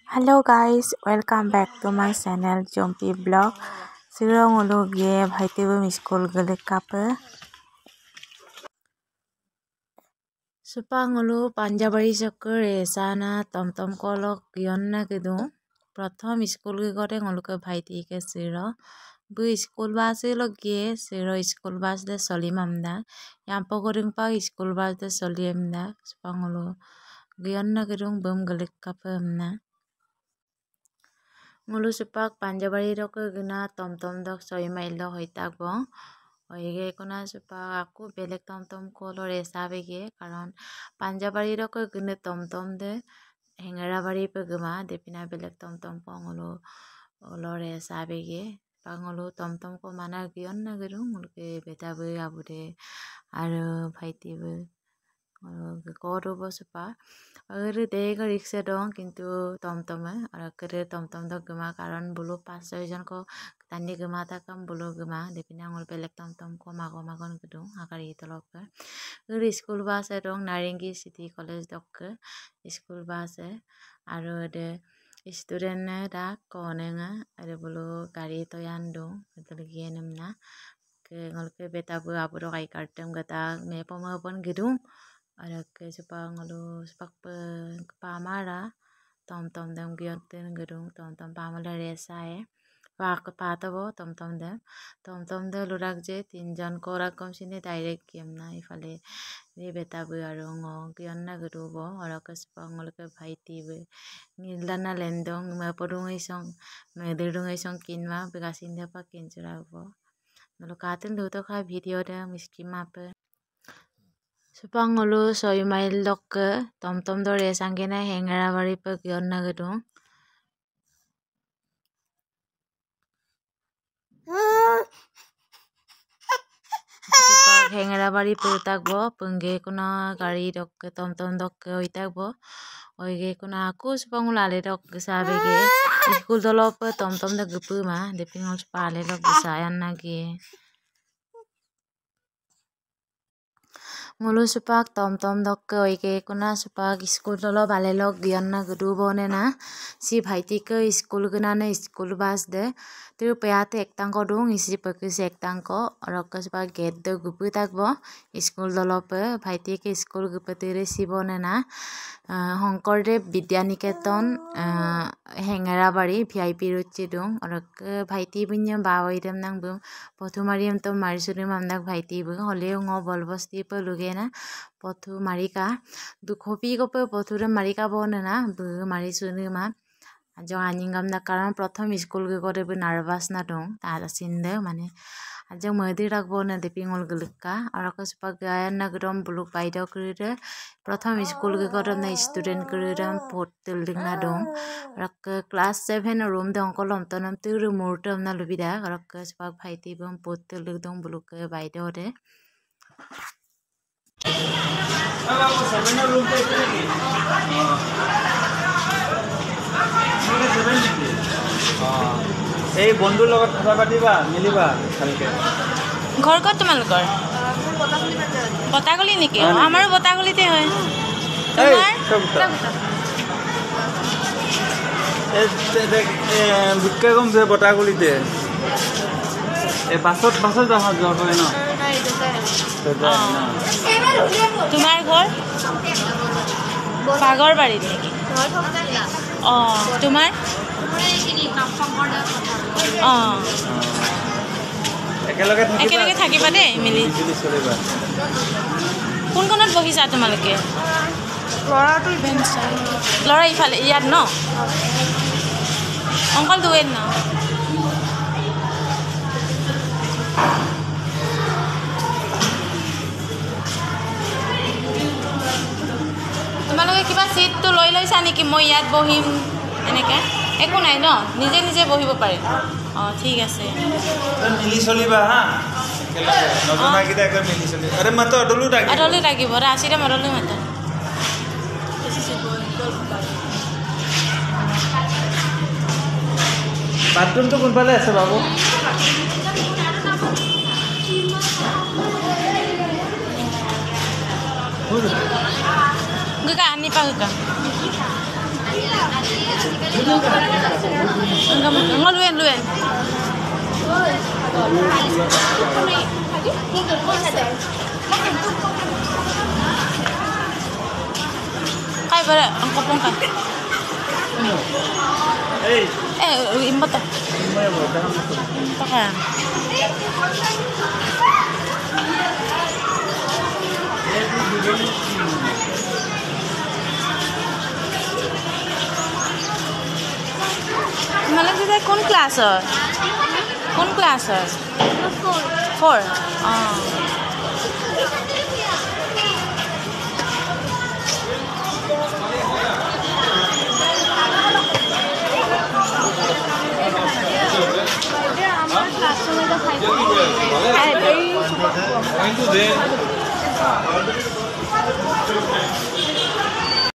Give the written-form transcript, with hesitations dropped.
Hello guys, welcome back to my channel Jumpy Vlog. Sirong ulu ge bhaiti bum school gele kape. Supang ulu Panjabari Chokor esana tom kolok yonna kedu. Pratham school ge gore ngulu ke bhaiti ke siro. Bu school bus lo ge siro school bus de solim amda. Yampo goring pa school bus de solim amda. Supang ulu yonna kedung bum gele kape amna. Ngulu supak Panjabari roko guna tom dok soi mail dok hoitak bong. Oige kuna supak aku belek tom kolor esabe ge karon Panjabari roko guna tom de Hengarabari pe gema depina belek tom pong ngulu olor esabe ge. Pangulu tom ko mana gion na gerung ngulu ke beta be abude aro bhaiti be koro bo supak. अगर देगा rickshaw Dong किंतु टमटम है और अगर टमटम दो गमा कारण बुलो 5-6 जन को तन्नी गमा था कम बुलो गमा देपिना ngol pelek टमटम को मागन gedung akari tolok ke अगर स्कूल बस है डोंग नारेंगी सिटी कॉलेज दok ke स्कूल बस है और ada student na da konenga ada bulo gari to yando betul gienam na ke ngol ke beta bu aburo kai kartem gata me pon gedung ada ke sepang ngulu sepak pamara tom dem giyotin gedung tom pamala resa e pak pata bo tom de lurak je 3 jon ko rakom sini direct game na ifale ni beta bu aro ngo giyon na gedu bo ora ke sepang ngulu ke bhaiti be ngilana lendong ma podung isong me dedung isong kinma begasin da pa kinjura bo ngulu katin do to kha video da miski mape Supang ulu soi mail dok ke tom do resangena Hengarabari pe gion na gedung. Supang Hengarabari pe tak bo pengge kuna gari dok ke tom dok ke oitak bo. Oige kuna aku supang ulale dok ke sabe ge. School dolo pe tom da gepu ma depingol supale dok bisayan nagi. Ngulu supak tom dok ke oike kuna supak school dolo bale lok gion na gedu bone na si bhaiti ke school guna na school bus de tu peyate ektang ko dung isi pekis ektang ko orok ke supak gate de gupu tak bo school dolo pe bhaiti ke school gupu tere si bone na Hongkordev Vidyaniketon Hengarabari VIP ruchi dung orok ke bhaiti bunyam bawaidam nang bum Pothumariam to marisurim amdak bhaiti bu holeo ngo bolbosti pe lugena Pothu marika dukhopi ko pe pothure marika bone na bu marisuni ma ajo aningam da karon prothom school ge kore bu nervous na dong ta asinde mane ajo modi rakbo na depingol gulukka aroko supak gayan na grom buluk paida kurire prothom school ge kore na student kuriram pot building na dong rak class 7 room de onkolom tonam tiru murtam na lubida arok supak bhaiti bum pot building dong buluk baida ore এই বন্ধুৰ লগত কথা পাতিবা মিলিবা ভালকে ঘৰ কত তোমালোকৰ বতাগলি নেকি আমাৰো বতাগলিতে হয় তোমাৰ বিক্কা কম যে বতাগলিতে এই বাছত যাম যাব ন তোমাৰ ঘৰ পাগৰবাৰীত নেকি তোমাৰ একেলগে থাকিবা দেই মিলি কোনখনত বহিছা তোমালোকে ল'ৰা ইফালে ইয়াত ন অংকল দুৱেন ন তোমালোকে কিবা চিটটো লৈ লৈছা নেকি মই ইয়াত বহিম এনেকৈ একো নাই ন নিজে বহিব পাৰে ঠিক আছে মিলি চলিবা হা নজনাকিটা একদম মিলি চলি আৰে মাত অডলু লাগিব ৰাচিটা মডলু মাত বাথৰুমটো কোনফালে আছে বাবু Gak ani pa gak Ngoluin, luin. Kaya ba ang kopong ka? Imot to. Ito ka. Malang kita কোন ক্লাসৰ? কোন ক্লাসৰ? 4.